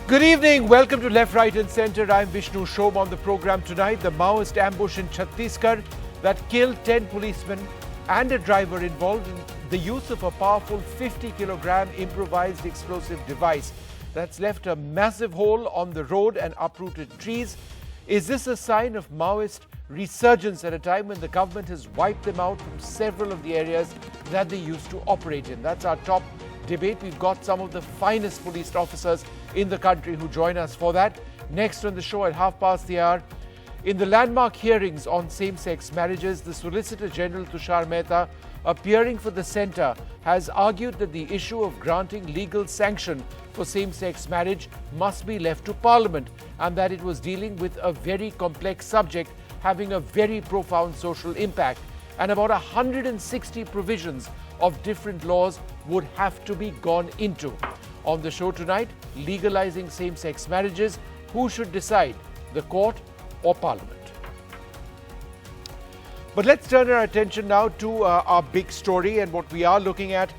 Good evening. Welcome to Left, Right and Centre. I'm Vishnu Shom. On the program tonight, the Maoist ambush in Chhattisgarh that killed 10 policemen and a driver involved in the use of a powerful 50-kilogram improvised explosive device that's left a massive hole on the road and uprooted trees. Is this a sign of Maoist resurgence at a time when the government has wiped them out from several of the areas that they used to operate in? That's our top debate. We've got some of the finest police officers in the country who join us for that. Next on the show at 1:30, in the landmark hearings on same-sex marriages, the Solicitor General Tushar Mehta, appearing for the centre, has argued that the issue of granting legal sanction for same-sex marriage must be left to Parliament and that it was dealing with a very complex subject having a very profound social impact, and about 160 provisions of different laws would have to be gone into. On the show tonight, legalizing same-sex marriages, who should decide, the court or Parliament? But let's turn our attention now to our big story, and what we are looking at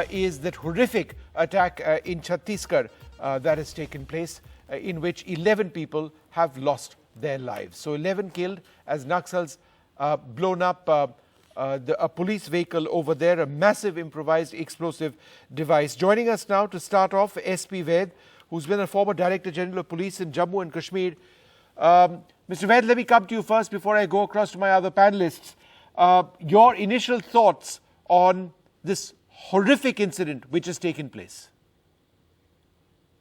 is that horrific attack in Chhattisgarh that has taken place, in which 11 people have lost their lives. So 11 killed as Naxals blown up a police vehicle over there, a massive improvised explosive device. Joining us now to start off, SP Vaid, who's been a former Director General of Police in Jammu and Kashmir. Mr. Vaid, let me come to you first before I go across to my other panelists. Your initial thoughts on this horrific incident which has taken place.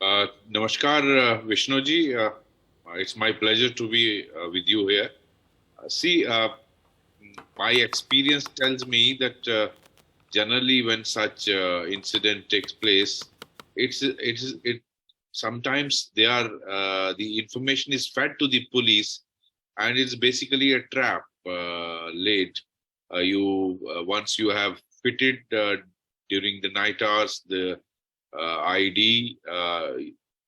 Namaskar, Vishnuji. It's my pleasure to be with you here. My experience tells me that generally when such incident takes place, sometimes the information is fed to the police, and it's basically a trap laid. Once you have fitted during the night hours the ID,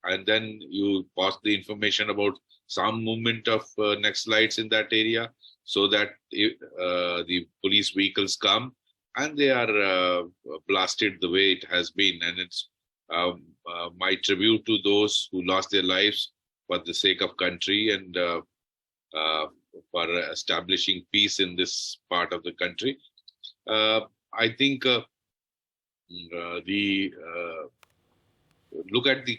and then you pass the information about some movement of Naxalites in that area, so that the police vehicles come and they are blasted the way it has been. And it's my tribute to those who lost their lives for the sake of country and for establishing peace in this part of the country. I think look at the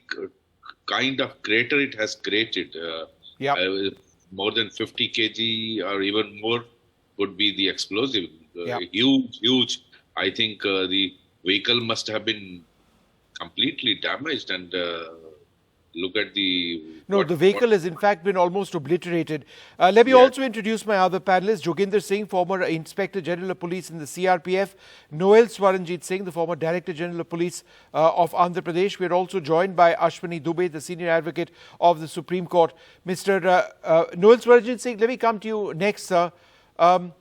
kind of crater it has created. More than 50 kg or even more would be the explosive. Huge. I think the vehicle must have been completely damaged, and look at the... No, the vehicle has in fact been almost obliterated. Let me also introduce my other panelists. Joginder Singh, former Inspector General of Police in the CRPF. Noel Swaranjit Singh, the former Director General of Police of Andhra Pradesh. We are also joined by Ashwini Dubey, the Senior Advocate of the Supreme Court. Mr. Noel Swaranjit Singh, let me come to you next, sir. From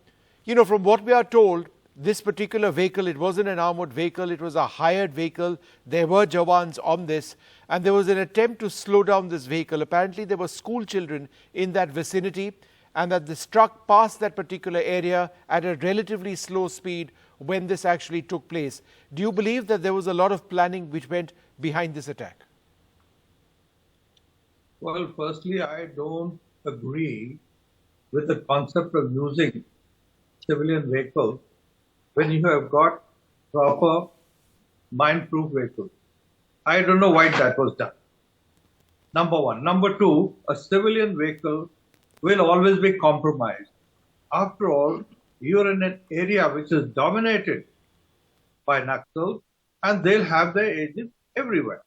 what we are told, this particular vehicle, it wasn't an armoured vehicle, it was a hired vehicle. There were Jawans on this, and there was an attempt to slow down this vehicle. Apparently, there were school children in that vicinity, and that this truck passed that particular area at a relatively slow speed when this actually took place. Do you believe that there was a lot of planning which went behind this attack? Well, firstly, I don't agree with the concept of using civilian vehicles when you have got proper mine-proof vehicles. I don't know why that was done. Number one. Number two, a civilian vehicle will always be compromised. After all, you're in an area which is dominated by Naxals, and they'll have their agents everywhere.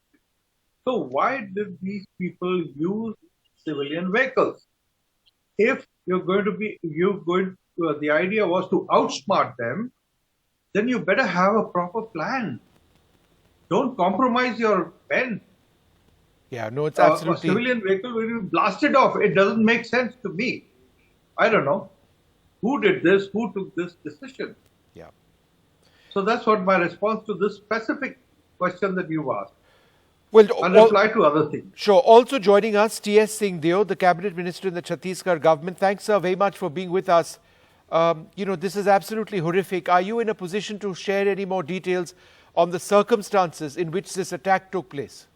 So why did these people use civilian vehicles? If the idea was to outsmart them, then you better have a proper plan. Don't compromise your pen. Yeah, no, it's absolutely... A civilian vehicle will be blasted off. It doesn't make sense to me. I don't know. Who did this? Who took this decision? Yeah. So that's what my response to this specific question that you asked. Well, I'll reply to other things. Sure. Also joining us, T.S. Singh Deo, the Cabinet Minister in the Chhattisgarh government. Thanks, sir, very much for being with us. This is absolutely horrific. Are you in a position to share any more details on the circumstances in which this attack took place?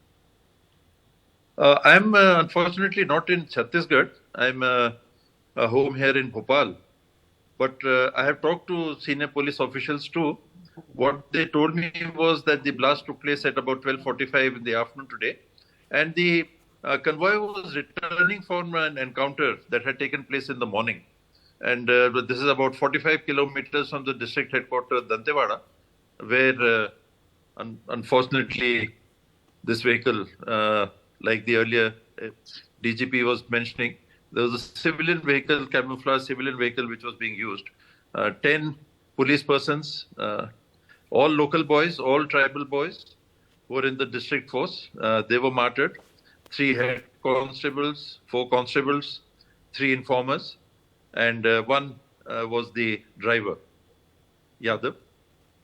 I'm unfortunately not in Chhattisgarh. I'm home here in Bhopal. But I have talked to senior police officials too. What they told me was that the blast took place at about 12:45 in the afternoon today. And the convoy was returning from an encounter that had taken place in the morning. And this is about 45 kilometers from the district headquarters, Dantewada, where unfortunately this vehicle, like the earlier DGP was mentioning, there was a civilian vehicle, camouflage civilian vehicle, which was being used. 10 police persons, all local boys, all tribal boys, were in the district force. They were martyred. 3 head constables, 4 constables, 3 informers, and one was the driver, Yadav.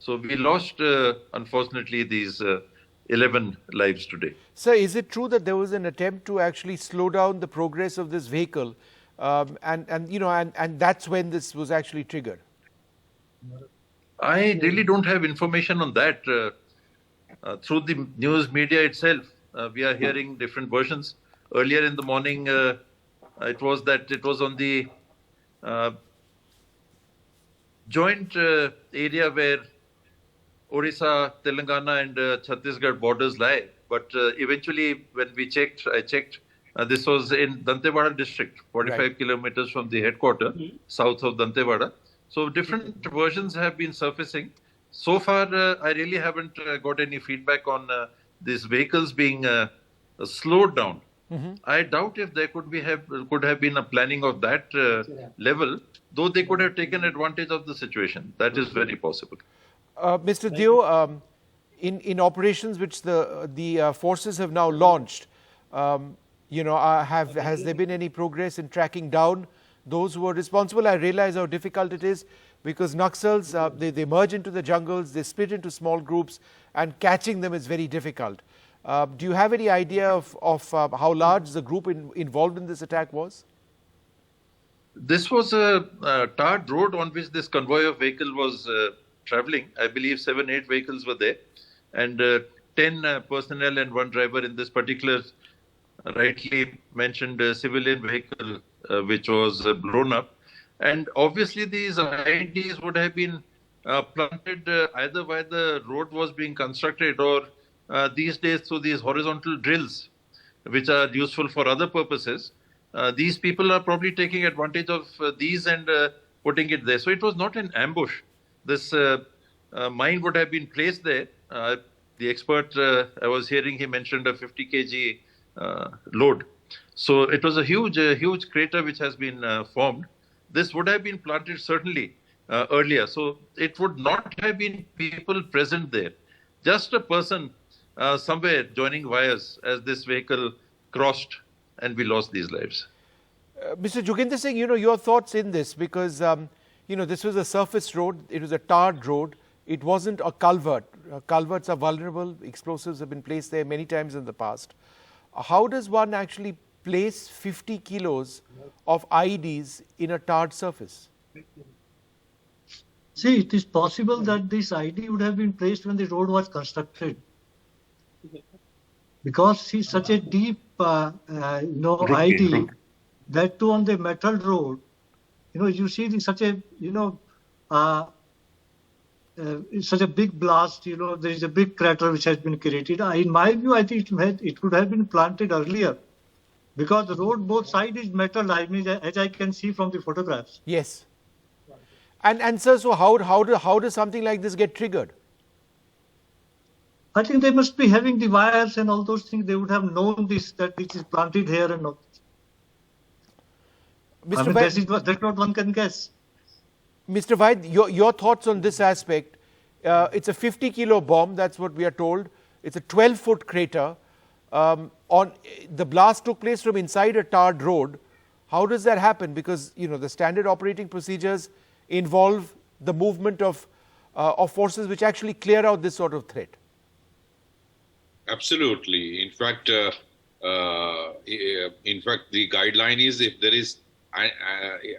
So we lost, unfortunately, these 11 lives today. Sir, is it true that there was an attempt to actually slow down the progress of this vehicle, and that's when this was actually triggered? I really don't have information on that. Through the news media itself, we are hearing different versions. Earlier in the morning, it was on the joint area where Orissa, Telangana and Chhattisgarh borders lie. But eventually, when I checked, this was in Dantewada district, 45 kilometers from the headquarters, south of Dantewada. So different versions have been surfacing. So far, I really haven't got any feedback on these vehicles being slowed down. I doubt if there could have been a planning of that level, though they could have taken advantage of the situation. That is very possible. Mr. Deo, in operations which the forces have now launched, has there been any progress in tracking down those who are responsible? I realize how difficult it is because Naxals, they merge into the jungles, they split into small groups, and catching them is very difficult. Do you have any idea of how large the group involved in this attack was? This was a tarred road on which this convoy of vehicle was traveling. I believe 7-8 vehicles were there, and 10 personnel and 1 driver in this particular rightly mentioned civilian vehicle, which was blown up. And obviously these IEDs would have been planted either while the road was being constructed or these days through these horizontal drills, which are useful for other purposes. These people are probably taking advantage of these and putting it there. So it was not an ambush. This mine would have been placed there. The expert I was hearing, he mentioned a 50 kg load. So it was a huge crater which has been formed. This would have been planted certainly earlier. So it would not have been people present there. Just a person somewhere joining wires as this vehicle crossed and we lost these lives. Mr. Joginder Singh, your thoughts in this, because this was a surface road, it was a tarred road, it wasn't a culvert. Culverts are vulnerable, explosives have been placed there many times in the past. How does one actually place 50 kilos of IEDs in a tarred surface? See, it is possible that this IED would have been placed when the road was constructed. Because see, such a deep, IED, that too on the metal road, you see such a, such a big blast, there is a big crater which has been created. In my view, I think it could have been planted earlier because the road both sides is metal, as I can see from the photographs. Yes. And sir, so how does something like this get triggered? I think they must be having the wires and all those things. They would have known that this is planted here and all. That's what one can guess. Mr. Vaid, your thoughts on this aspect? It's a 50 kilo bomb, that's what we are told. It's a 12-foot crater. The blast took place from inside a tarred road. How does that happen? Because the standard operating procedures involve the movement of forces which actually clear out this sort of threat. Absolutely. In fact, the guideline is if there is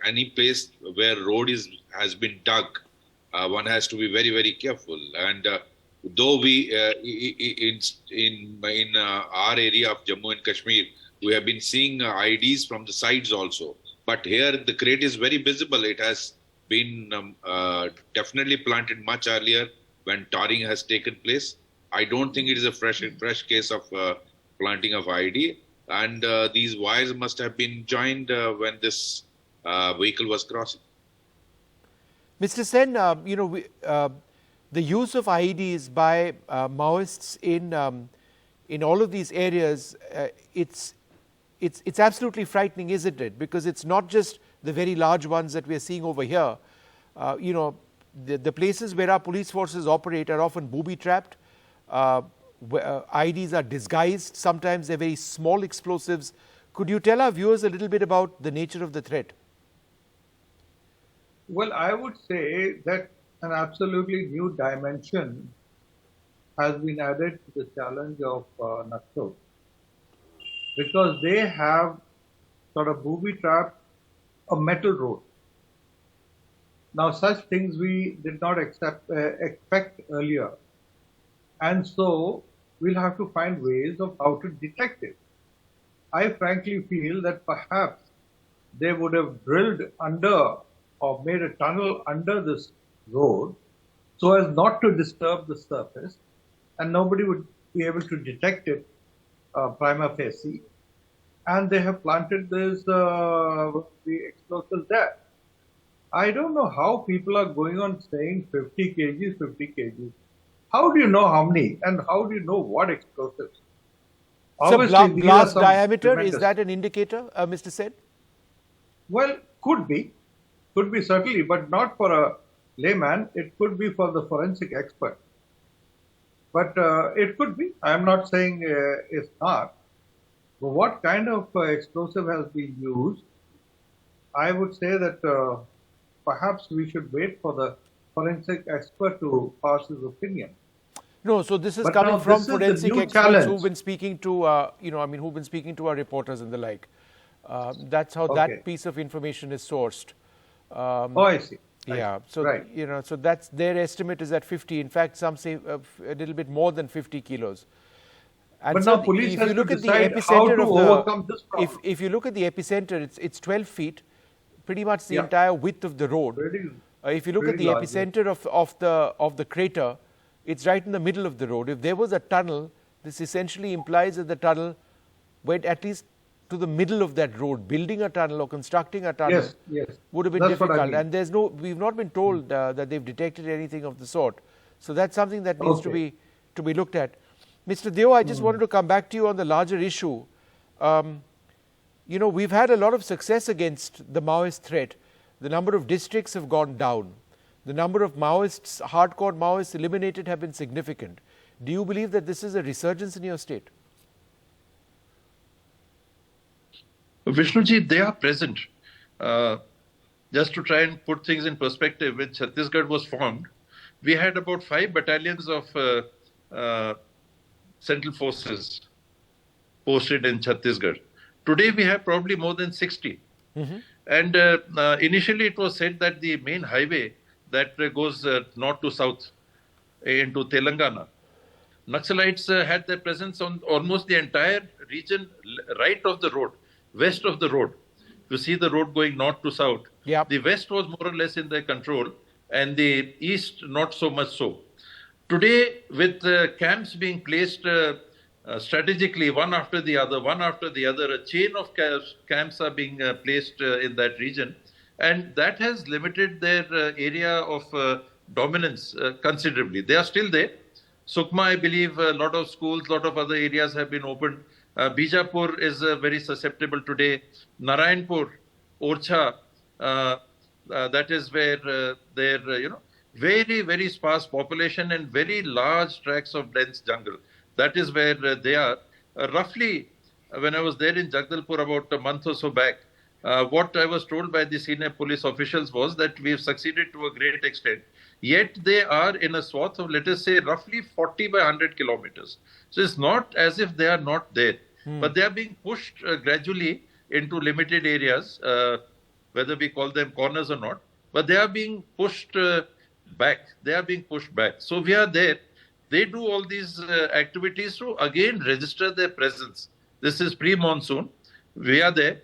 any place where road has been dug, one has to be very, very careful. And though we in our area of Jammu and Kashmir, we have been seeing IEDs from the sides also. But here the crate is very visible. It has been definitely planted much earlier when tarring has taken place. I don't think it is a fresh case of planting of IED. And these wires must have been joined when this vehicle was crossing. Mr. Sen, the use of IEDs by Maoists in all of these areas, it's absolutely frightening, isn't it? Because it's not just the very large ones that we are seeing over here. The places where our police forces operate are often booby-trapped. IEDs are disguised. Sometimes they're very small explosives. Could you tell our viewers a little bit about the nature of the threat? Well, I would say that an absolutely new dimension has been added to the challenge of Naxal, because they have sort of booby-trapped a metal road. Now, such things we did not expect earlier. And so we'll have to find ways of how to detect it. I frankly feel that perhaps they would have drilled under or made a tunnel under this road so as not to disturb the surface, and nobody would be able to detect it prima facie. And they have planted this the explosives there. I don't know how people are going on saying 50 kgs, 50 kgs. How do you know how many, and how do you know what explosives? So blast diameter, is that an indicator, Mr. Sen? Well, could be certainly, but not for a layman. It could be for the forensic expert. But it could be. I am not saying it's not. But what kind of explosive has been used? I would say that perhaps we should wait for the forensic expert to pass his opinion. No, so this is coming from forensic experts who've been speaking to, who've been speaking to our reporters and the like. That's how that piece of information is sourced. I see. Yeah, so so that's their estimate is at 50. In fact, some say a little bit more than 50 kilos. And but so now police if you look at the epicenter of the, if you look at the epicenter, it's 12 feet, pretty much the entire width of the road. If you look at the epicenter of the crater, it's right in the middle of the road. If there was a tunnel, this essentially implies that the tunnel went at least to the middle of that road. Building a tunnel or constructing a tunnel would have been difficult. And there's we've not been told that they've detected anything of the sort. So that's something that needs to be looked at. Mr. Deo, I just wanted to come back to you on the larger issue. We've had a lot of success against the Maoist threat. The number of districts have gone down. The number of Maoists, hardcore Maoists eliminated have been significant. Do you believe that this is a resurgence in your state? Vishnuji, they are present. Just to try and put things in perspective, when Chhattisgarh was formed, we had about 5 battalions of central forces posted in Chhattisgarh. Today we have probably more than 60. And initially it was said that the main highway that goes north to south into Telangana, Naxalites had their presence on almost the entire region right of the road, west of the road. You see the road going north to south. The west was more or less in their control and the east not so much so. Today, with camps being placed strategically one after the other, a chain of camps are being placed in that region, and that has limited their area of dominance considerably. They are still there. Sukma, I believe, a lot of schools, a lot of other areas have been opened. Bijapur is very susceptible today. Narayanpur, Orcha, that is where their very, very sparse population and very large tracts of dense jungle. That is where they are. Roughly, when I was there in Jagdalpur about a month or so back, what I was told by the senior police officials was that we have succeeded to a great extent. Yet they are in a swath of, let us say, roughly 40 by 100 kilometers. So it's not as if they are not there, but they are being pushed gradually into limited areas, whether we call them corners or not, but they are being pushed back. They are being pushed back. So we are there. they do all these activities to again register their presence. This is pre-monsoon. We are there.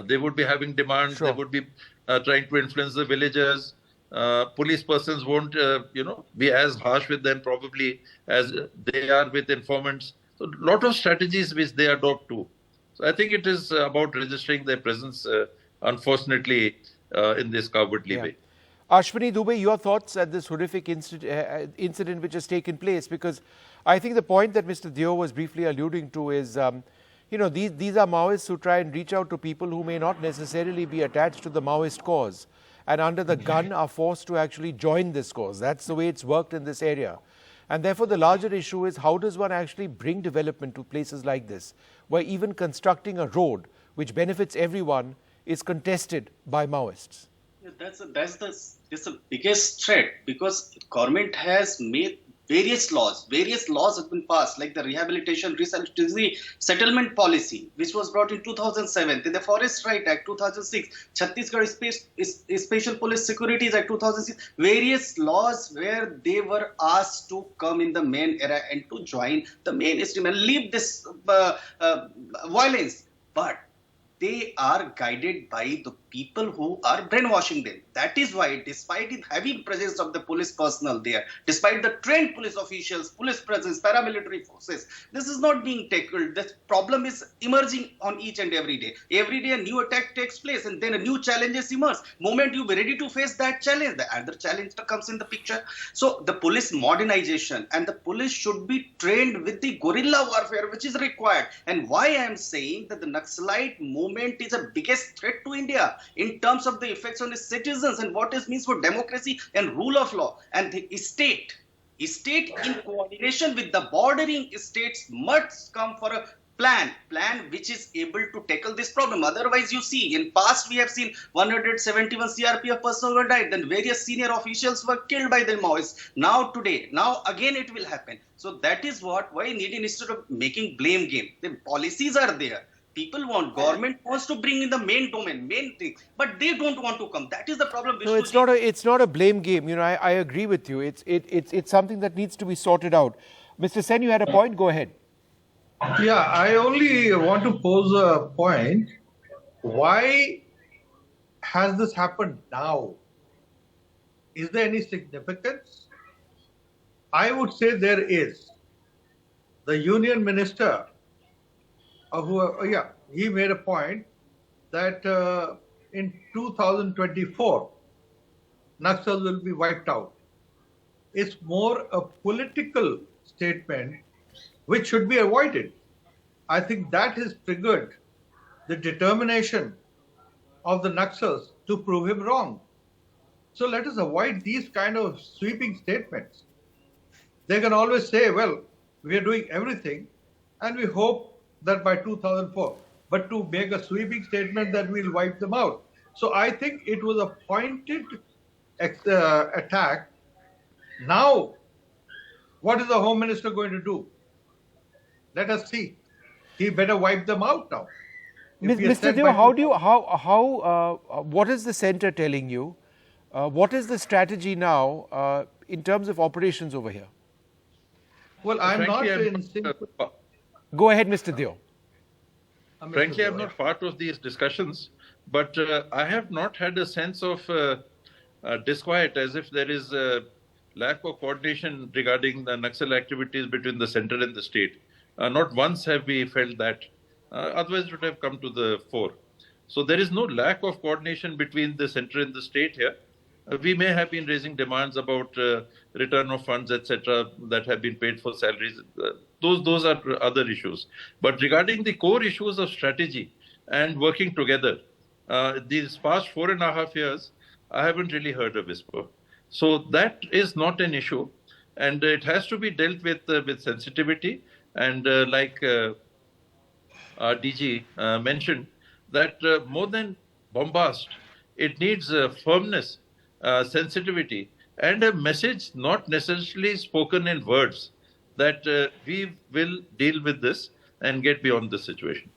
They would be having demands. Sure. They would be trying to influence the villagers. Police persons won't, be as harsh with them probably as they are with informants. So, a lot of strategies which they adopt too. So, I think it is about registering their presence, unfortunately, in this cowardly way. Ashwini Dubey, your thoughts at this horrific incident which has taken place? Because I think the point that Mr. Deo was briefly alluding to is, these are Maoists who try and reach out to people who may not necessarily be attached to the Maoist cause, and under the gun are forced to actually join this cause. That's the way it's worked in this area. And therefore, the larger issue is, how does one actually bring development to places like this, where even constructing a road which benefits everyone is contested by Maoists? Yeah, that's the biggest threat, because government has made various laws have been passed, like the rehabilitation settlement policy, which was brought in 2007, then the Forest Right Act 2006, Chhattisgarh Special Police Securities Act 2006, various laws where they were asked to come in the main era and to join the mainstream and leave this violence. But they are guided by the people who are brainwashing them. That is why, despite the heavy presence of the police personnel there, despite the trained police officials, police presence, paramilitary forces, this is not being tackled. The problem is emerging on each and every day. Every day a new attack takes place, and then a new challenges emerge. Moment you be ready to face that challenge, the other challenge comes in the picture. So the police modernization, and the police should be trained with the guerrilla warfare which is required. And why I am saying that the Naxalite movement is the biggest threat to India in terms of the effects on its citizens and what it means for democracy and rule of law. And the state in coordination with the bordering states must come for a plan which is able to tackle this problem. Otherwise, you see, in past we have seen 171 CRPF personnel were died, then various senior officials were killed by the Maoists. Now again it will happen. So that is why needed, instead of making blame game, the policies are there. People want, government wants to bring in the main domain, main thing, but they don't want to come. That is the problem. No, it's not a blame game. I agree with you. It's something that needs to be sorted out. Mr. Sen, you had a point. Go ahead. Yeah, I only want to pose a point. Why has this happened now? Is there any significance? I would say there is. The union minister, he made a point that in 2024, Naxal will be wiped out. It's more a political statement which should be avoided. I think that has triggered the determination of the Naxals to prove him wrong. So let us avoid these kind of sweeping statements. They can always say, well, we are doing everything and we hope that by 2004, but to make a sweeping statement that we'll wipe them out. So I think it was a pointed attack. Now, what is the Home Minister going to do? Let us see. He better wipe them out now. Mr. Deo, what is the centre telling you? What is the strategy now in terms of operations over here? Well, I'm not in sync. Go ahead, Mr. Deo. Frankly, I'm not part of these discussions, but I have not had a sense of disquiet, as if there is a lack of coordination regarding the Naxal activities between the centre and the state. Not once have we felt that. Otherwise, it would have come to the fore. So there is no lack of coordination between the centre and the state here. We may have been raising demands about return of funds, etc., that have been paid for salaries. Those are other issues. But regarding the core issues of strategy and working together, these past 4.5 years, I haven't really heard a whisper. So that is not an issue, and it has to be dealt with sensitivity. And like our DG mentioned, that more than bombast, it needs firmness, sensitivity, and a message not necessarily spoken in words, that we will deal with this and get beyond the situation.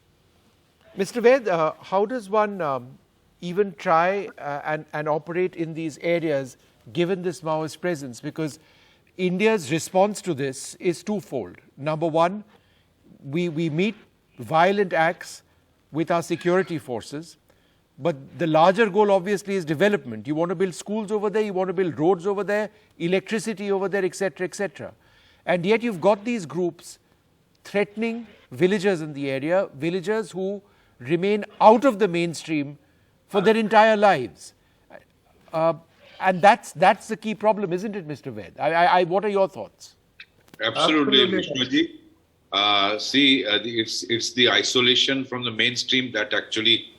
Mr. Ved, how does one even try and operate in these areas given this Maoist presence? Because India's response to this is twofold. Number one, we meet violent acts with our security forces, but the larger goal obviously is development. You want to build schools over there, you want to build roads over there, electricity over there, etc., etc. And yet you've got these groups threatening villagers in the area, villagers who remain out of the mainstream for their entire lives. And that's the key problem, isn't it, Mr. Ved? What are your thoughts? Absolutely, Absolutely. Vishnuji. It's the isolation from the mainstream that actually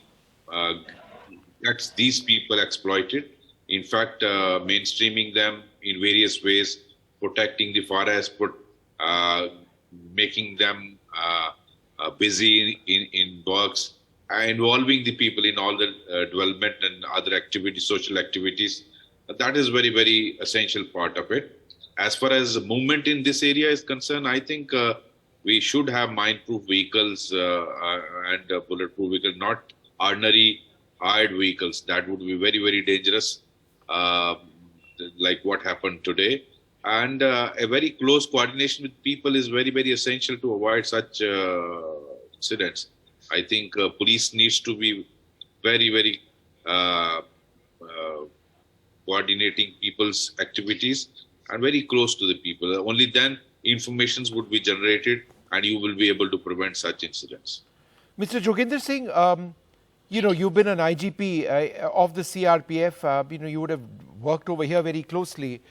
gets these people exploited. In fact, mainstreaming them in various ways, protecting the forest, making them busy in works, involving the people in all the development and other activities, social activities. That is very, very essential part of it. As far as movement in this area is concerned, I think we should have mine-proof vehicles and bulletproof vehicles, not ordinary hired vehicles. That would be very, very dangerous, like what happened today. And a very close coordination with people is very, very essential to avoid such incidents. I think police needs to be very, very coordinating people's activities and very close to the people. Only then informations would be generated and you will be able to prevent such incidents. Mr. Joginder Singh, you've been an IGP of the CRPF. You would have worked over here very closely.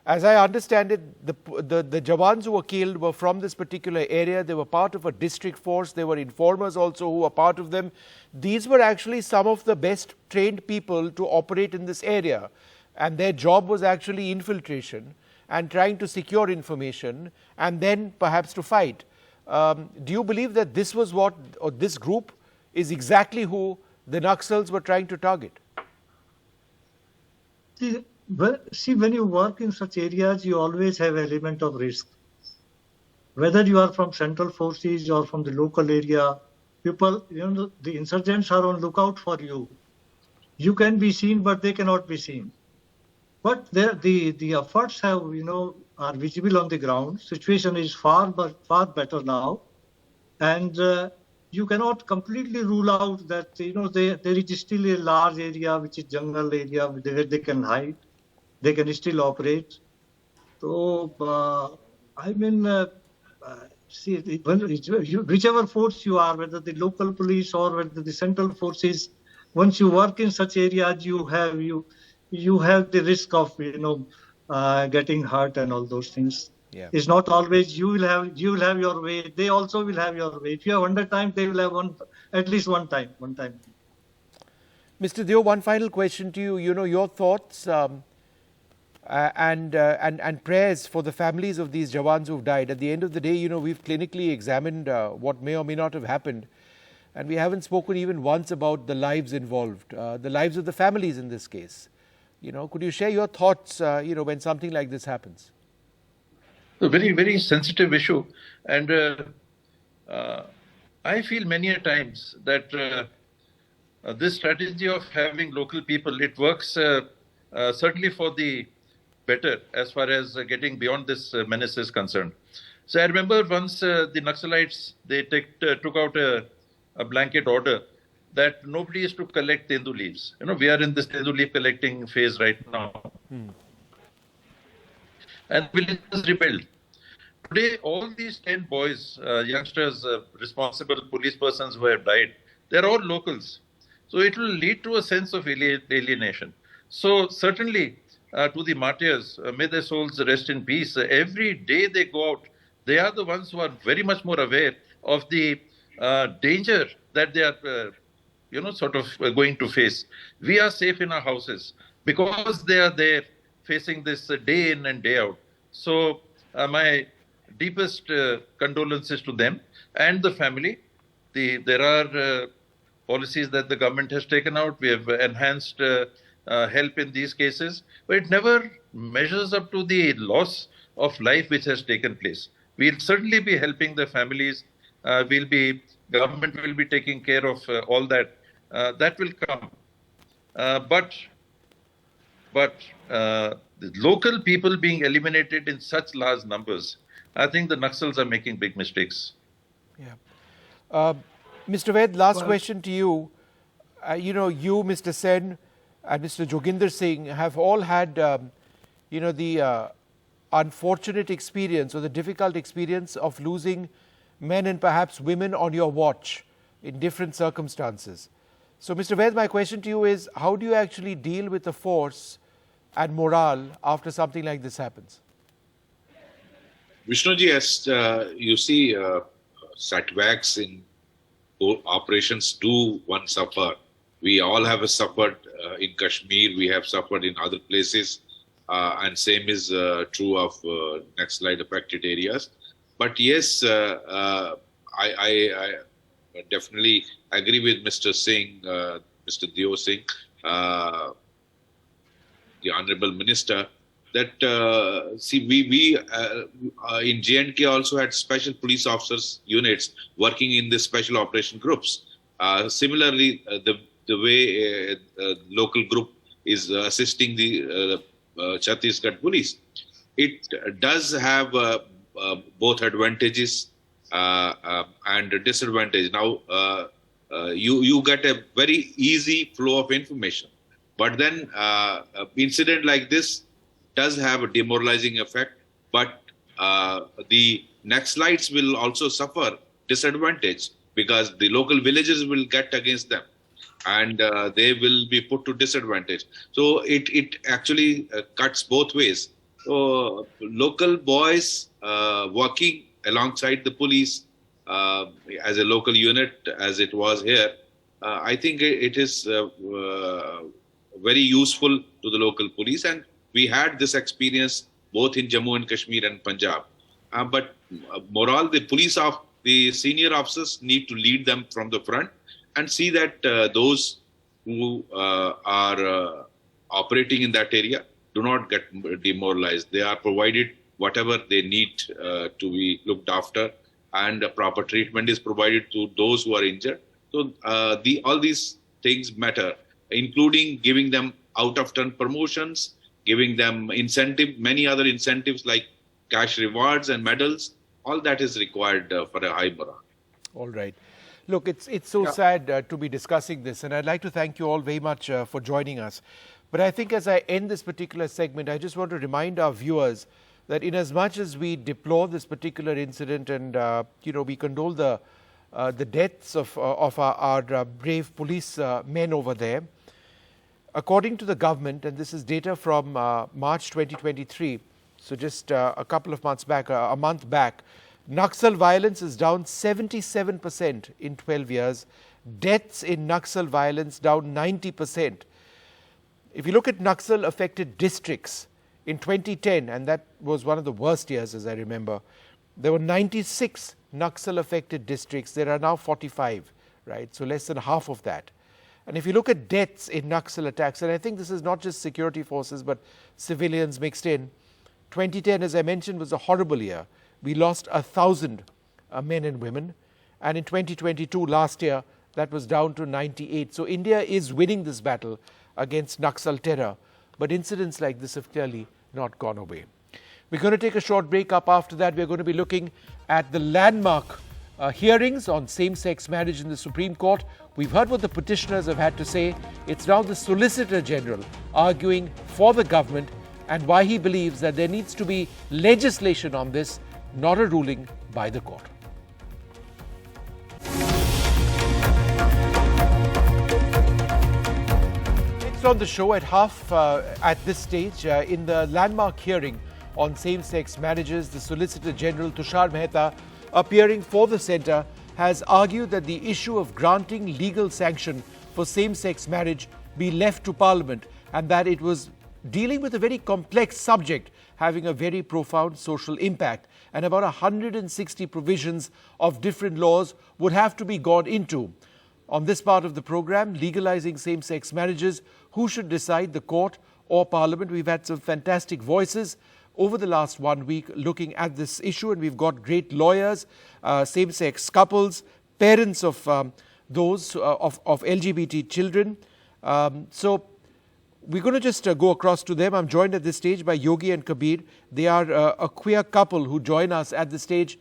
As I understand it, the Jawans who were killed were from this particular area. They were part of a district force. There were informers also who were part of them. These were actually some of the best trained people to operate in this area. And their job was actually infiltration and trying to secure information and then perhaps to fight. Do you believe that this was or this group is exactly who the Naxals were trying to target? See, when you work in such areas, you always have an element of risk. Whether you are from central forces or from the local area, people, the insurgents are on lookout for you. You can be seen, but they cannot be seen. But the efforts have, are visible on the ground. Situation is far better now, and you cannot completely rule out that there is still a large area which is jungle area where they can hide. They can still operate. So, see, whichever force you are, whether the local police or whether the central forces, once you work in such areas, you have the risk of getting hurt and all those things. Yeah. It's not always you will have your way. They also will have your way. If you have 100 times, they will have at least one time. Mr. Deo, one final question to you. Your thoughts and prayers for the families of these Jawans who've died. At the end of the day, we've clinically examined what may or may not have happened. And we haven't spoken even once about the lives involved, the lives of the families in this case. Could you share your thoughts, when something like this happens? A very, very sensitive issue. And I feel many a times that this strategy of having local people, it works certainly for the better as far as getting beyond this menace is concerned. So I remember once the Naxalites, they took out a blanket order that nobody is to collect tendu leaves. We are in this tendu leaf collecting phase right now. And villagers rebelled. Today, all these 10 boys, youngsters, responsible police persons who have died, they're all locals. So it will lead to a sense of alienation. So certainly, to the martyrs, may their souls rest in peace. Every day they go out, they are the ones who are very much more aware of the danger that they are going to face. We are safe in our houses because they are there facing this day in and day out. So my deepest condolences to them and the family. There are policies that the government has taken out. We have enhanced help in these cases, but it never measures up to the loss of life which has taken place. We'll certainly be helping the families. Government will be taking care of all that. That will come. But But the local people being eliminated in such large numbers, I think the Naxals are making big mistakes. Yeah. Mr. Ved, last question to you. You, Mr. Sen, and Mr. Joginder Singh have all had, the unfortunate experience or the difficult experience of losing men and perhaps women on your watch in different circumstances. So, Mr. Ved, my question to you is, how do you actually deal with the force and morale after something like this happens? Vishnuji, as you see, setbacks in operations do one suffer. We all have suffered in Kashmir, we have suffered in other places, and same is true of Naxalite affected areas. But yes, I definitely agree with Mr. Singh, Mr. Deo Singh, the Honorable Minister, that we in J&K also had special police officers units working in the special operation groups. Similarly, the way local group is assisting the Chhattisgarh police, it does have both advantages and disadvantages. Now, you get a very easy flow of information, but then incident like this does have a demoralizing effect. But the Naxalites will also suffer disadvantage because the local villagers will get against them, and they will be put to disadvantage. So it actually cuts both ways. So local boys working alongside the police as a local unit, as it was here, I think it is very useful to the local police, and we had this experience both in Jammu and Kashmir and Punjab. But morale, the senior officers need to lead them from the front and see that those who are operating in that area do not get demoralized. They are provided whatever they need to be looked after, and proper treatment is provided to those who are injured. So all these things matter, including giving them out-of-turn promotions, giving them many other incentives like cash rewards and medals. All that is required for a high morale. All right. Look, it's so sad to be discussing this, and I'd like to thank you all very much for joining us. But I think as I end this particular segment, I just want to remind our viewers that in as much as we deplore this particular incident and, we condole the deaths of our brave police men over there, according to the government, and this is data from March 2023, so just a couple of months back, a month back, Naxal violence is down 77% in 12 years. Deaths in Naxal violence down 90%. If you look at Naxal affected districts, in 2010, and that was one of the worst years as I remember, there were 96 Naxal affected districts. There are now 45, right? So less than half of that. And if you look at deaths in Naxal attacks, and I think this is not just security forces but civilians mixed in, 2010, as I mentioned, was a horrible year. We lost 1,000 men and women, and in 2022, last year, that was down to 98. So India is winning this battle against Naxal terror, but incidents like this have clearly not gone away. We're going to take a short break. Up after that, we're going to be looking at the landmark hearings on same-sex marriage in the Supreme Court. We've heard what the petitioners have had to say. It's now the Solicitor General arguing for the government and why he believes that there needs to be legislation on this, not a ruling by the court. Next on the show at this stage, in the landmark hearing on same-sex marriages, the Solicitor General Tushar Mehta, appearing for the centre, has argued that the issue of granting legal sanction for same-sex marriage be left to Parliament, and that it was dealing with a very complex subject having a very profound social impact, and about 160 provisions of different laws would have to be gone into. On this part of the program, legalizing same-sex marriages, who should decide, the court or Parliament? We've had some fantastic voices over the last 1 week looking at this issue, and we've got great lawyers, same-sex couples, parents of those of LGBT children. So we're going to just go across to them. I'm joined at this stage by Yogi and Kabir. They are a queer couple who join us at this stage.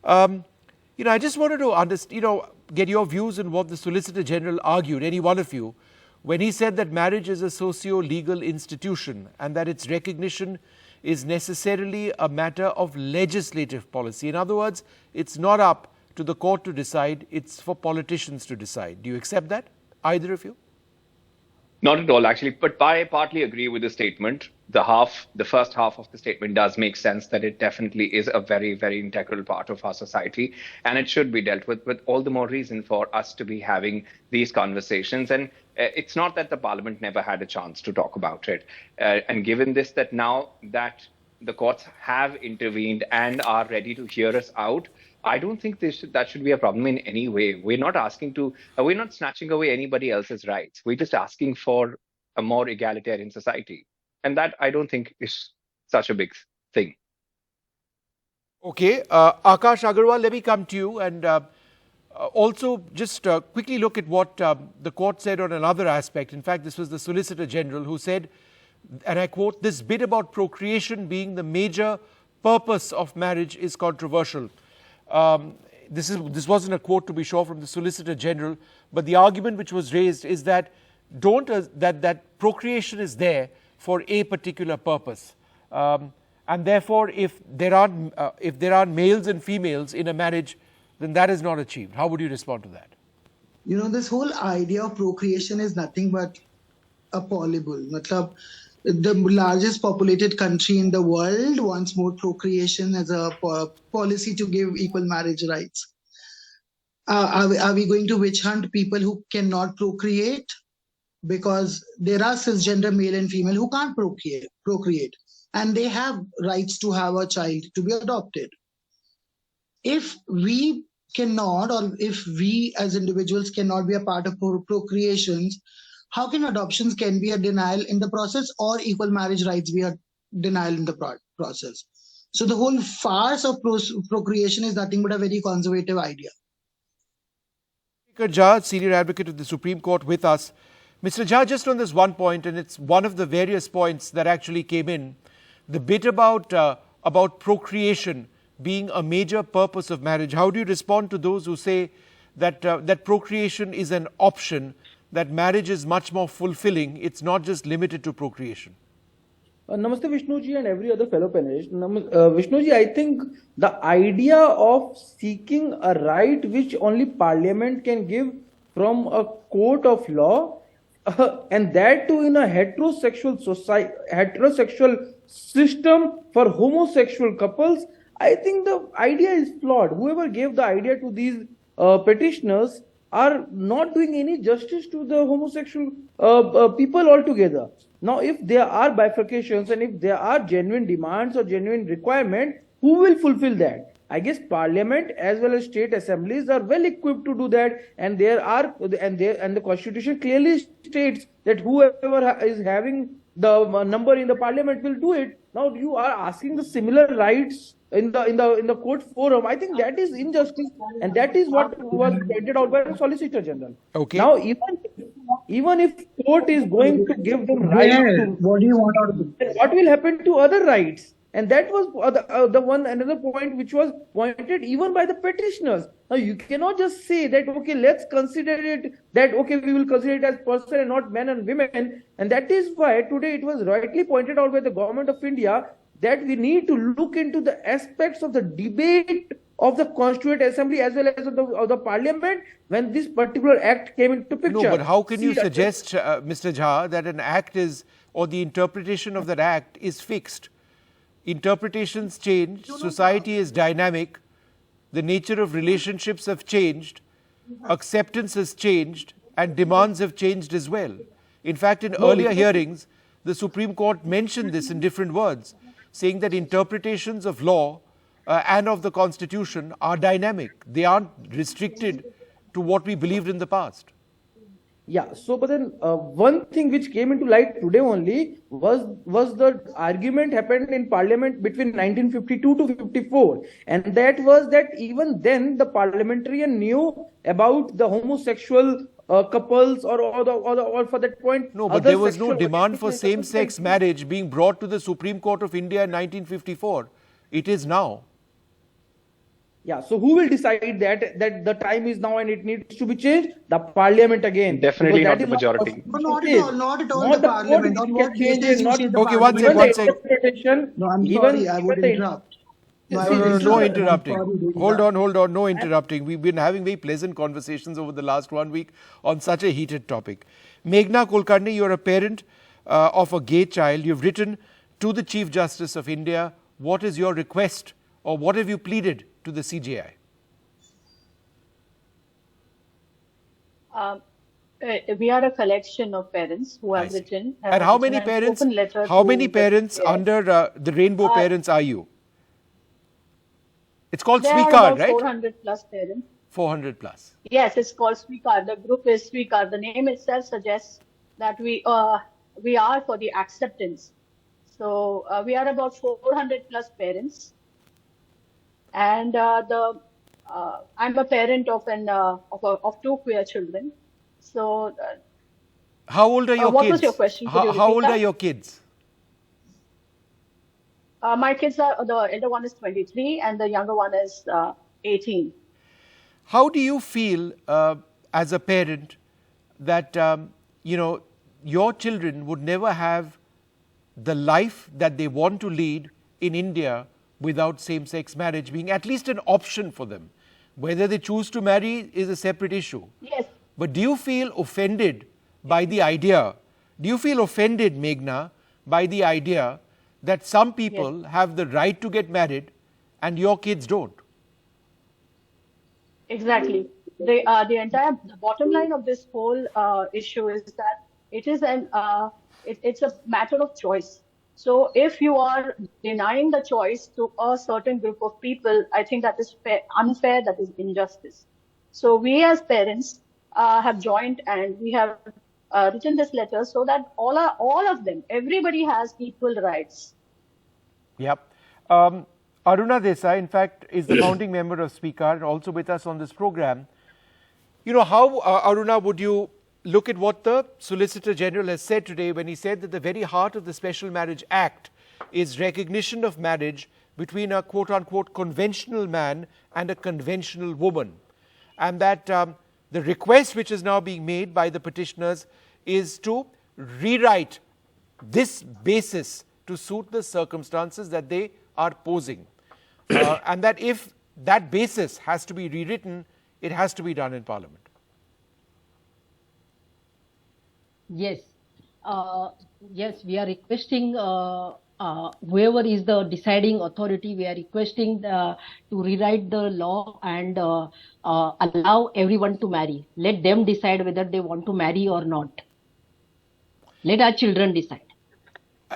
I just wanted to understand, get your views on what the Solicitor General argued, any one of you, when he said that marriage is a socio-legal institution and that its recognition is necessarily a matter of legislative policy. In other words, it's not up to the court to decide, it's for politicians to decide. Do you accept that, either of you? Not at all, actually, but I partly agree with the statement. The first half of the statement does make sense, that it definitely is a very, very integral part of our society, and it should be dealt with all the more reason for us to be having these conversations. And it's not that the Parliament never had a chance to talk about it. And given this, that now that the courts have intervened and are ready to hear us out, I don't think that should be a problem in any way. We're not snatching away anybody else's rights. We're just asking for a more egalitarian society. And that I don't think is such a big thing. Okay. Akash Agarwal, let me come to you and also just quickly look at what the court said on another aspect. In fact, this was the Solicitor General who said, and I quote, "This bit about procreation being the major purpose of marriage is controversial." This wasn't a quote, to be sure, from the Solicitor General, but the argument which was raised is that that procreation is there for a particular purpose, and therefore, if there are males and females in a marriage, then that is not achieved. How would you respond to that? This whole idea of procreation is nothing but a polybull. The largest populated country in the world wants more procreation as a policy to give equal marriage rights. Are we going to witch hunt people who cannot procreate? Because there are cisgender male and female who can't procreate, and they have rights to have a child, to be adopted. If we cannot, or if we as individuals cannot be a part of procreations, how can adoptions can be a denial in the process, or equal marriage rights be a denial in the process? So the whole farce of procreation is nothing but a very conservative idea. Jha, Senior Advocate of the Supreme Court, with us. Mr. Jha, just on this one point, and it's one of the various points that actually came in, the bit about procreation being a major purpose of marriage. How do you respond to those who say that that procreation is an option, that marriage is much more fulfilling, it's not just limited to procreation? Namaste Vishnuji and every other fellow panelist. Vishnuji, I think the idea of seeking a right which only Parliament can give from a court of law, and that too in a heterosexual society, heterosexual system for homosexual couples, I think the idea is flawed. Whoever gave the idea to these petitioners are not doing any justice to the homosexual people altogether. Now, if there are bifurcations and if there are genuine demands or genuine requirement, who will fulfill that? I guess Parliament as well as state assemblies are well equipped to do that, and the Constitution clearly states that whoever is having the number in the Parliament will do it. Now you are asking the similar rights in the court forum. I think that is injustice, and that is what was pointed out by the Solicitor General. Okay. Now even if court is going to give them rights, what do you want out of it? What will happen to other rights? And that was another point which was pointed even by the petitioners. Now you cannot just say that, okay, let's consider it that, okay, we will consider it as person and not men and women. And that is why today it was rightly pointed out by the Government of India that we need to look into the aspects of the debate of the Constituent Assembly as well as of the Parliament when this particular act came into picture. No, but how can you suggest, Mr. Jha, that an act is, or the interpretation of that act is fixed? Interpretations change, society is dynamic, the nature of relationships have changed, acceptance has changed, and demands have changed as well. In fact, in earlier hearings, the Supreme Court mentioned this in different words, saying that interpretations of law and of the Constitution are dynamic. They aren't restricted to what we believed in the past. Yeah, so but then one thing which came into light today only was the argument happened in Parliament between 1952 to 54, and that was that even then the parliamentarian knew about the homosexual couples or for that point. No, but other there was no sexual demand for orientation same-sex marriage being brought to the Supreme Court of India in 1954. It is now. Yeah, so who will decide that the time is now and it needs to be changed? The parliament again. Definitely Because not that the is majority. No, not at all. Not at all. Not The the court parliament. which On can what change basis it, you not say the Okay, one parliament? sec, even one the sec. interpretation. No, I'm even sorry. I would even the interrupt. No, I See, would No, this is no interrupt. I'm interrupting. sorry to Hold interrupt. on, no interrupting. We've been having very pleasant conversations over the last 1 week on such a heated topic. Meghna Kulkarni, you're a parent of a gay child. You've written to the Chief Justice of India. What is your request or what have you pleaded to the CJI? We are a collection of parents who have written. And how many parents? How many parents under the Rainbow Parents are you? It's called There are Swikar, about right? 400 plus parents. 400 plus. Yes, it's called Swikar. The group is Swikar. The name itself suggests that we are for the acceptance. So we are about 400 plus parents, and I'm a parent of of two queer children. So How old are your what kids? was your question? Could you How repeat old that? are your kids? My kids are, the elder one is 23 and the younger one is 18. How do you feel as a parent that your children would never have the life that they want to lead in India without same-sex marriage being at least an option for them? Whether they choose to marry is a separate issue. Yes. But do you feel offended by the idea? Do you feel offended, Meghna, by the idea that some people have the right to get married and your kids don't? Exactly. The bottom line of this whole issue is that it is it's a matter of choice. So if you are denying the choice to a certain group of people, I think that is unfair, that is injustice. So we as parents have joined and we have written this letter so that all of them, everybody has equal rights. Yep. Aruna Desai, in fact, is the founding member of Speaker and also with us on this program. You know, how, Aruna, would you look at what the Solicitor General has said today when he said that the very heart of the Special Marriage Act is recognition of marriage between a quote-unquote conventional man and a conventional woman, and that the request which is now being made by the petitioners is to rewrite this basis to suit the circumstances that they are posing, and that if that basis has to be rewritten, it has to be done in Parliament. Yes, yes, we are requesting whoever is the deciding authority, we are requesting to rewrite the law and allow everyone to marry. Let them decide whether they want to marry or not. Let our children decide.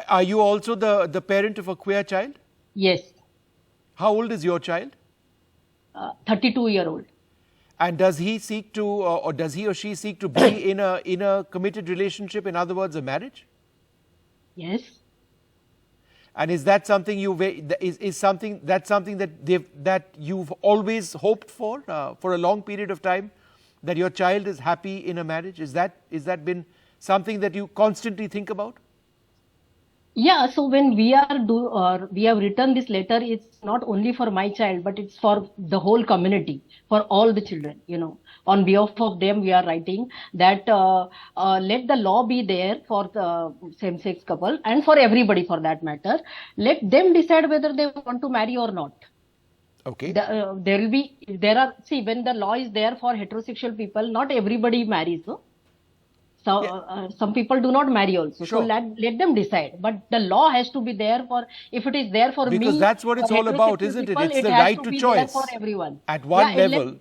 Are you also the parent of a queer child? Yes. How old is your child? 32-year-old. And does he seek to, or does he or she seek to be in a committed relationship? In other words, a marriage? Yes. And is that something something that you've always hoped for a long period of time, that your child is happy in a marriage? Is that been something that you constantly think about? Yeah, so when we have written this letter, it's not only for my child, but it's for the whole community, for all the children, you know. On behalf of them, we are writing that let the law be there for the same-sex couple and for everybody for that matter. Let them decide whether they want to marry or not. Okay. When the law is there for heterosexual people, not everybody marries, no? So some people do not marry also. Sure. So let them decide. But the law has to be there for, if it is there for me. Because that's what it's all about, isn't it? It's the right to choice. For everyone. At one level,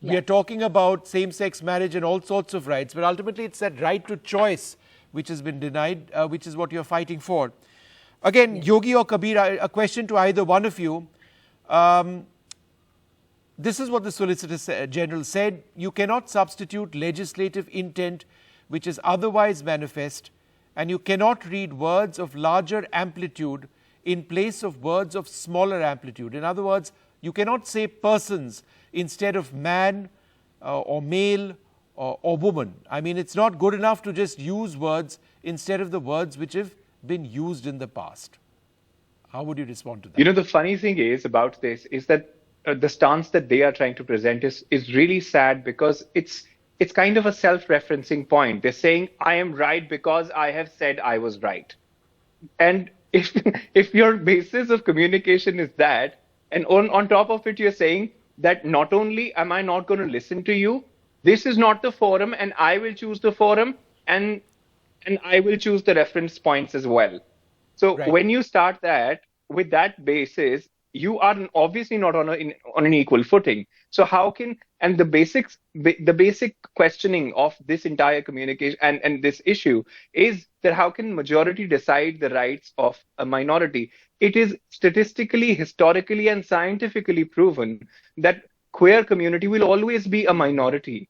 we are talking about same-sex marriage and all sorts of rights, but ultimately it's that right to choice which has been denied, which is what you're fighting for. Again, Yogi or Kabir, a question to either one of you. This is what the Solicitor General said: you cannot substitute legislative intent which is otherwise manifest, and you cannot read words of larger amplitude in place of words of smaller amplitude. In other words, you cannot say persons instead of man or male or woman. I mean, it's not good enough to just use words instead of the words which have been used in the past. How would you respond to that? You know, the funny thing is about this is that the stance that they are trying to present is really sad, because it's kind of a self-referencing point. They're saying, I am right because I have said I was right. And if your basis of communication is that, and on top of it, you're saying that not only am I not going to listen to you, this is not the forum, and I will choose the forum, and I will choose the reference points as well. So when you start that with that basis, you are obviously not on an equal footing. So how can, and the basic questioning of this entire communication and this issue is that how can majority decide the rights of a minority? It is statistically, historically, and scientifically proven that queer community will always be a minority,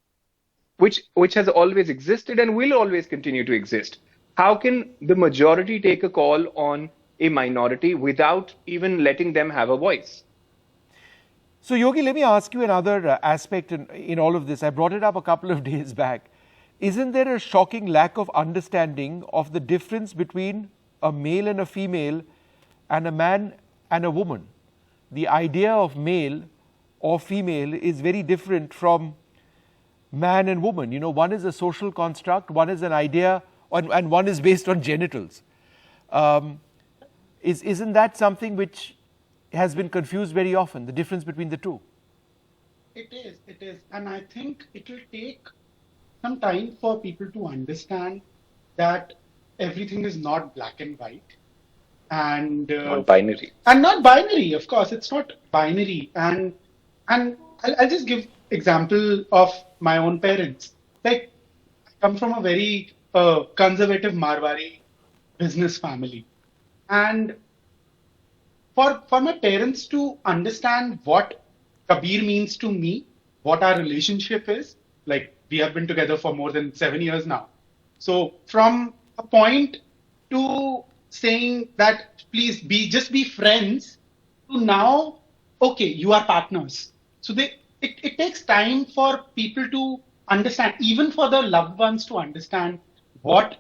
which has always existed and will always continue to exist. How can the majority take a call on a minority without even letting them have a voice? So, Yogi, let me ask you another aspect in all of this. I brought it up a couple of days back. Isn't there a shocking lack of understanding of the difference between a male and a female and a man and a woman? The idea of male or female is very different from man and woman. You know, one is a social construct, one is an idea, and one is based on genitals. Isn't that something which has been confused very often, the difference between the two? It is. And I think it will take some time for people to understand that everything is not black and white. And not binary. And not binary, of course. It's not binary. And I'll just give example of my own parents. Like, I come from a very conservative Marwari business family. And for my parents to understand what Kabir means to me, what our relationship is, like we have been together for more than 7 years now. So from a point to saying that please just be friends, to now, okay, you are partners. So it takes time for people to understand, even for the loved ones to understand what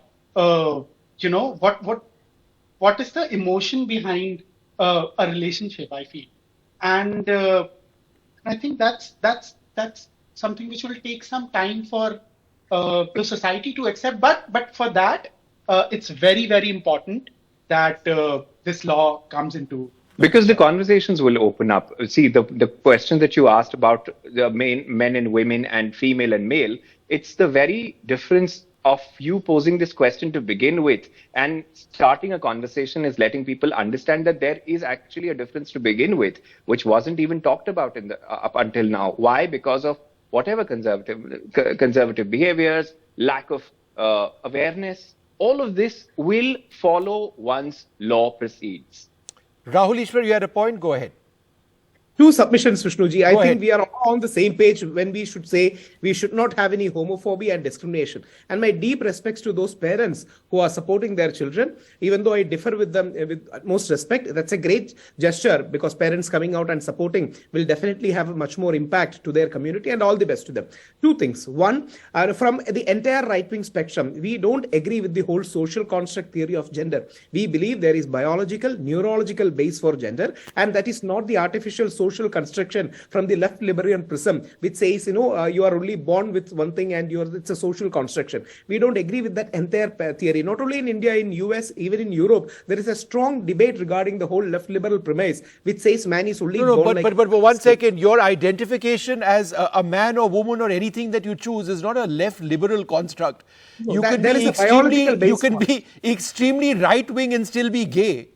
what is the emotion behind a relationship, I feel. And I think that's something which will take some time for the society to accept. But for that, it's very, very important that this law comes into. Because the conversations will open up. See, the question that you asked about the men and women and female and male, it's the very difference of you posing this question to begin with and starting a conversation is letting people understand that there is actually a difference to begin with, which wasn't even talked about up until now. Why? Because of whatever conservative behaviors, lack of awareness. All of this will follow once law proceeds. Rahul Ishwar, you had a point. Go ahead. Two submissions, Vishnuji. I think we are all on the same page when we should say we should not have any homophobia and discrimination. And my deep respects to those parents who are supporting their children, even though I differ with them with utmost respect. That's a great gesture, because parents coming out and supporting will definitely have a much more impact to their community, and all the best to them. Two things. One, from the entire right-wing spectrum, we don't agree with the whole social construct theory of gender. We believe there is biological, neurological base for gender, and that is not the artificial social construction from the left liberal prism, which says, you are only born with one thing and it's a social construction. We don't agree with that entire theory. Not only in India, in US, even in Europe, there is a strong debate regarding the whole left liberal premise, which says man is only born but 1 second, your identification as a man or woman or anything that you choose is not a left liberal construct. You can be extremely right-wing and still be gay.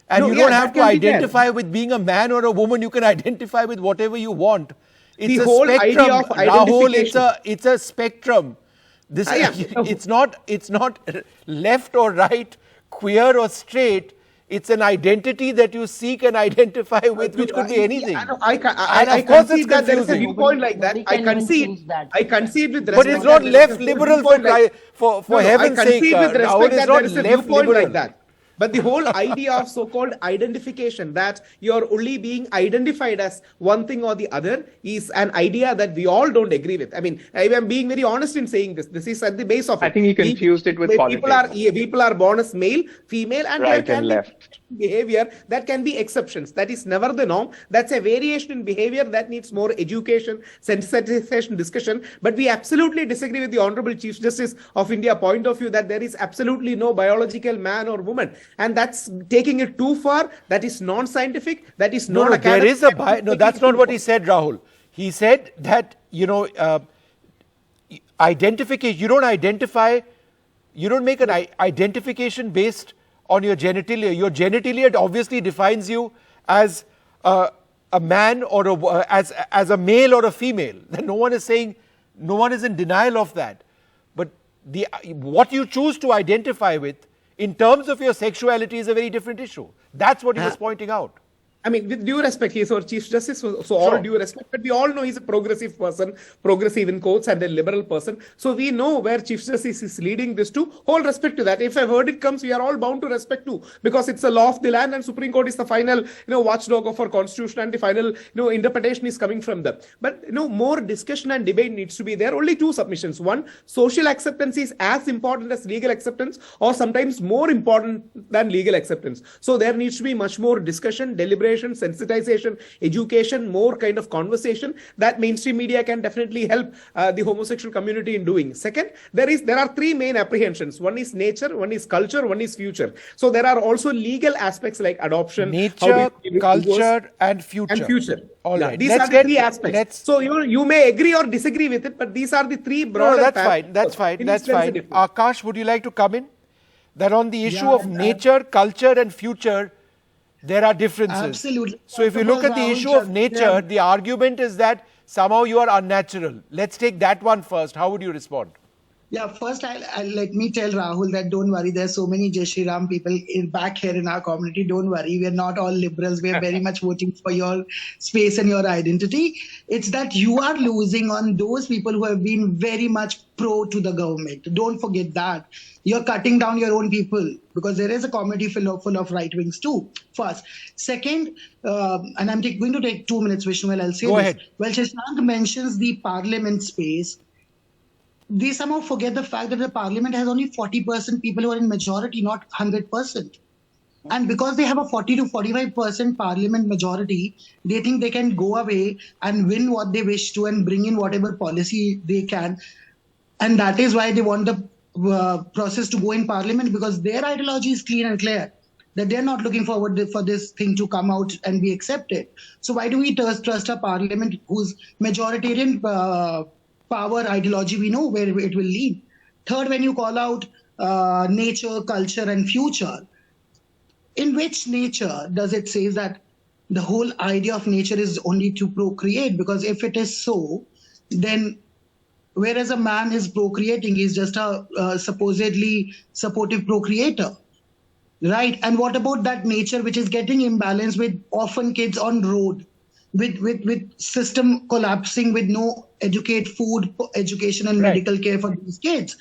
And you don't have to identify with being a man or a woman. You can identify with whatever you want. It's the a whole spectrum. idea of identification. Rahul, it's a spectrum. It's not left or right, queer or straight. It's an identity that you seek and identify with, which could be anything. I concede that there is a viewpoint like that. I concede with respect. But it's not left liberal for heaven's sake. I concede with respect that there is a viewpoint like that. But the whole idea of so-called identification, that you're only being identified as one thing or the other, is an idea that we all don't agree with. I mean, I am being very honest in saying this. This is at the base of it. I think he confused it with politics. People are born as male, female, and Right there and can left. be behavior that can be exceptions. That is never the norm. That's a variation in behavior that needs more education, sensitization, discussion. But we absolutely disagree with the Honorable Chief Justice of India point of view that there is absolutely no biological man or woman. And that's taking it too far. That is non-scientific. That is not academic. There is a no, that's not what he said, Rahul. He said that, identification, you don't identify, you don't make an identification based on your genitalia. Your genitalia obviously defines you as a man or as a male or a female. No one is saying, no one is in denial of that. But what you choose to identify with in terms of your sexuality is a very different issue. That's what he was pointing out. I mean, with due respect, he is our Chief Justice, so all due respect, but we all know he's a progressive person, progressive in quotes, and a liberal person. So we know where Chief Justice is leading this to. All respect to that. If a verdict comes, we are all bound to respect too, because it's the law of the land, and Supreme Court is the final, watchdog of our constitution, and the final, interpretation is coming from them. But, more discussion and debate needs to be there. Only two submissions. One, social acceptance is as important as legal acceptance, or sometimes more important than legal acceptance. So there needs to be much more discussion, deliberation, sensitization, education, more kind of conversation that mainstream media can definitely help the homosexual community in doing. Second, there are three main apprehensions. One is nature, one is culture, one is future. So there are also legal aspects like adoption, nature, culture, and future. All right. These are the three aspects. So you may agree or disagree with it, but these are the three broad. No, that's fine. Akash, would you like to come in? That on the issue of nature, culture, and future, there are differences. Absolutely. So if you look at the issue of nature, the argument is that somehow you are unnatural. Let's take that one first. How would you respond? Yeah, first, let me tell Rahul that don't worry. There's so many Jai Shri Ram people back here in our community. Don't worry. We're not all liberals. We're very much voting for your space and your identity. It's that you are losing on those people who have been very much pro to the government. Don't forget that. You're cutting down your own people because there is a community full of right wings too. First. Second, and I'm going to take 2 minutes, Vishnu, I'll say Go this. ahead. Well, Shashank mentions the parliament space. They somehow forget the fact that the parliament has only 40% people who are in majority, not 100%. And because they have a 40 to 45% parliament majority, they think they can go away and win what they wish to and bring in whatever policy they can. And that is why they want the process to go in parliament, because their ideology is clean and clear, that they're not looking forward for this thing to come out and be accepted. So why do we trust a parliament whose majoritarian power ideology we know where it will lead? Third, when you call out nature, culture, and future, in which nature does it say that the whole idea of nature is only to procreate? Because if it is so, then whereas a man is procreating, he's just a supposedly supportive procreator, right? And what about that nature which is getting imbalanced with orphan kids on road, with system collapsing, with no food, education, and medical care for these kids?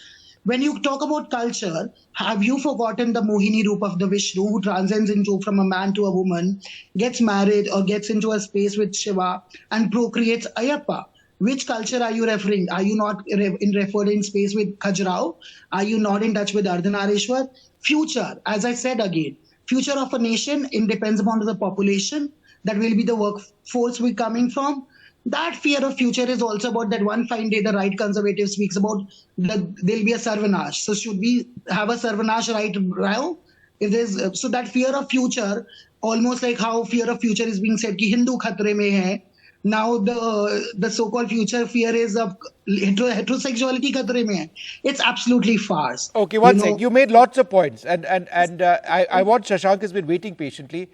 When you talk about culture, have you forgotten the Mohini Roop of the Vishnu who transcends from a man to a woman, gets married or gets into a space with Shiva and procreates Ayappa? Which culture are you referring? Are you not referred in space with Khajrao? Are you not in touch with Ardhanarishwar? Future, as I said again, future of a nation depends upon the population. That will be the workforce we're coming from. That fear of future is also about that one fine day the right conservative speaks about that there'll be a Sarvanash. So should we have a Sarvanash right now? If there's so that fear of future, almost like how fear of future is being said ki Hindu khatre mein hai. Now the so-called future fear is of heterosexuality khatre mein hai. It's absolutely farce. Okay, one sec. You made lots of points, and I want Shashank has been waiting patiently.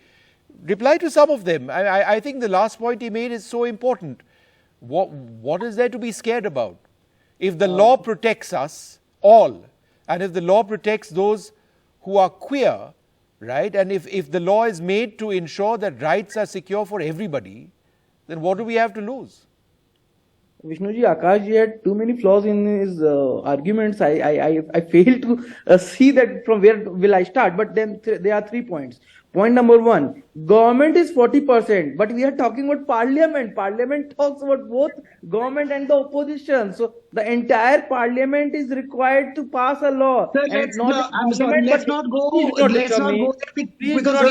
Reply to some of them. I think the last point he made is so important. What is there to be scared about? If the law protects us all, and if the law protects those who are queer, right, and if the law is made to ensure that rights are secure for everybody, then what do we have to lose? Vishnuji, Akashji had too many flaws in his arguments. I fail to see that from where will I start. But then there are 3 points. Point number 1, government is 40%, but we are talking about parliament. Parliament talks about both government and the opposition. So the entire parliament is required to pass a law. Sir, And it's not I'm sorry, let's not go there because No,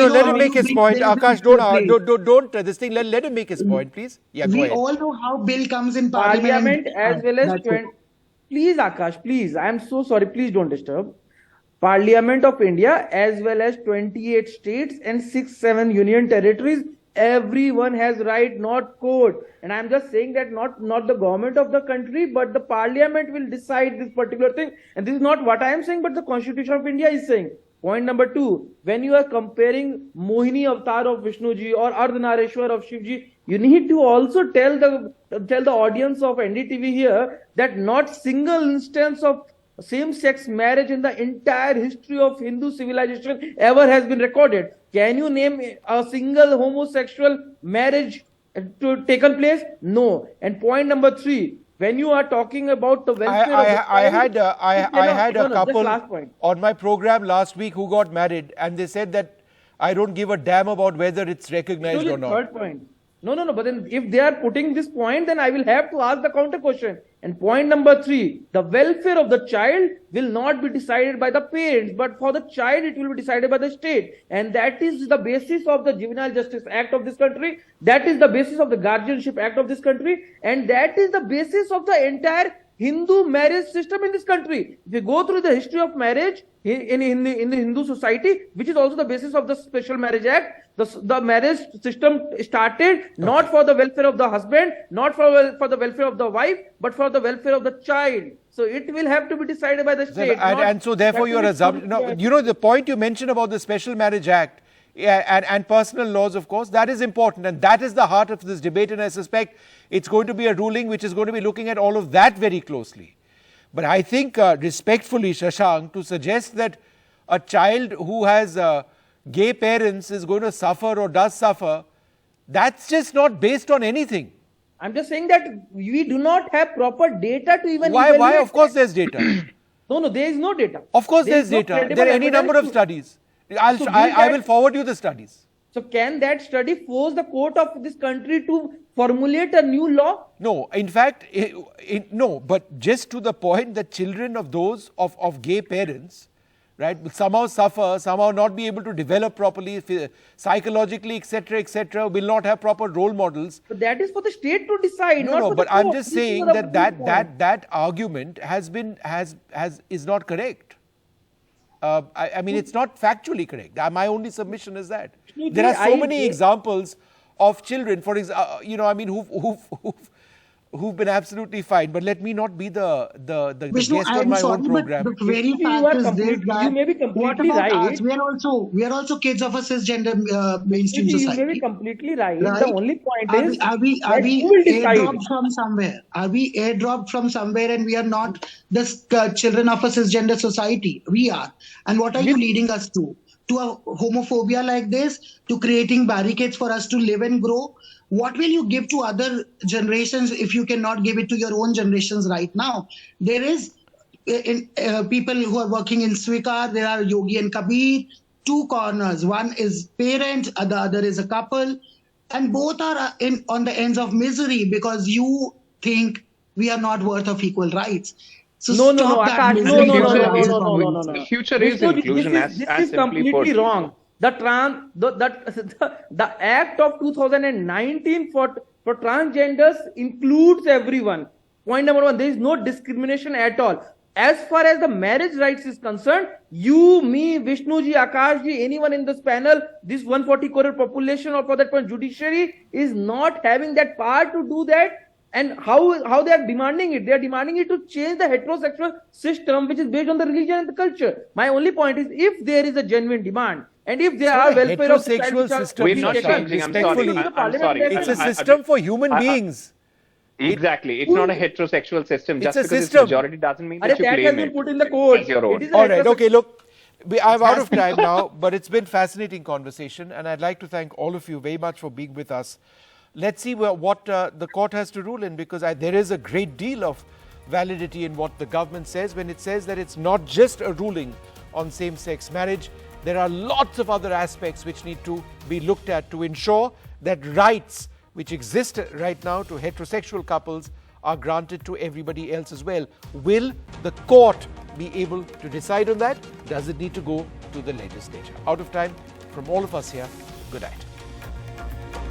let him how make his big point. there is Akash, don't this thing. Let him make his point, please. Yeah, go we ahead. all know how bill comes in parliament. Parliament as well as That's it. please Akash, please, I am so sorry, please don't disturb. Parliament of India as well as 28 states and 6-7 union territories, everyone has right, not court. And I am just saying that not the government of the country, but the parliament will decide this particular thing. And this is not what I am saying, but the Constitution of India is saying. Point number 2, when you are comparing Mohini avatar of Vishnuji or Ardhanareshwar of Shivji, you need to also tell the audience of NDTV here that not single instance of same-sex marriage in the entire history of Hindu civilization ever has been recorded. Can you name a single homosexual marriage taken place? No. And point number 3, when you are talking about the welfare I had a couple last point on my program last week who got married, and they said that I don't give a damn about whether it's recognized or not. Third point. No. But then if they are putting this point, then I will have to ask the counter question. And point number 3, the welfare of the child will not be decided by the parents, but for the child, it will be decided by the state. And that is the basis of the Juvenile Justice Act of this country. That is the basis of the Guardianship Act of this country. And that is the basis of the entire Hindu marriage system in this country. If you go through the history of marriage in the Hindu society, which is also the basis of the Special Marriage Act, the marriage system started not for the welfare of the husband, not for the welfare of the wife, but for the welfare of the child. So it will have to be decided by the state. And so therefore your assumption, the point you mentioned about the Special Marriage Act, and personal laws, of course, that is important, and that is the heart of this debate, and I suspect it's going to be a ruling which is going to be looking at all of that very closely. But I think respectfully, Shashank, to suggest that a child who has gay parents is going to suffer or does suffer, that's just not based on anything. I'm just saying that we do not have proper data to even Why? evaluate. Of course there's data. No, there is no data. Of course there's data. There are any number of studies. I will forward you the studies. So can that study force the court of this country to formulate a new law? No, in fact, no, but just to the point that children of those of gay parents, right, will somehow suffer, somehow not be able to develop properly, psychologically, etc., will not have proper role models. But that is for the state to decide. No, but I'm just saying that argument is not correct. I mean, it's not factually correct. My only submission is that there are so many examples of children, for example, I mean, who've been absolutely fine. But let me not be the Vishnu, guest on my own program. But the very fact is this that you may be completely right. Us? We are also kids of a cisgender mainstream society. You may be completely right. The only point is, are we airdropped from somewhere? Are we airdropped from somewhere, and we are not the children of a cisgender society? We are. And what are you leading us to? To a homophobia like this? To creating barricades for us to live and grow? What will you give to other generations if you cannot give it to your own generations right now? There is people who are working in Swikar, there are Yogi and Kabir, 2 corners. One is parent, the other is a couple. And both are on the ends of misery because you think we are not worth of equal rights. So no. The future is inclusion. This is completely wrong. The Act of 2019 for transgenders includes everyone. Point number 1, there is no discrimination at all. As far as the marriage rights is concerned, you, me, Vishnuji, Akashji, anyone in this panel, this 140 crore population or for that point judiciary is not having that power to do that. And how they are demanding it? They are demanding it to change the heterosexual system which is based on the religion and the culture. My only point is, if there is a genuine demand, and if there are welfare of heterosexual system, we're not changing. I'm sorry. It's a system for human beings. Exactly. It's not a heterosexual system. Just because it's majority doesn't mean that you claim has been put in the code. All right. Okay. Look, I'm out of time now, but it's been fascinating conversation, and I'd like to thank all of you very much for being with us let's see what the court has to rule in, because there is a great deal of validity in what the government says when it says that it's not just a ruling on same-sex marriage. There are lots of other aspects which need to be looked at to ensure that rights which exist right now to heterosexual couples are granted to everybody else as well. Will the court be able to decide on that? Does it need to go to the legislature? Out of time from all of us here. Good night.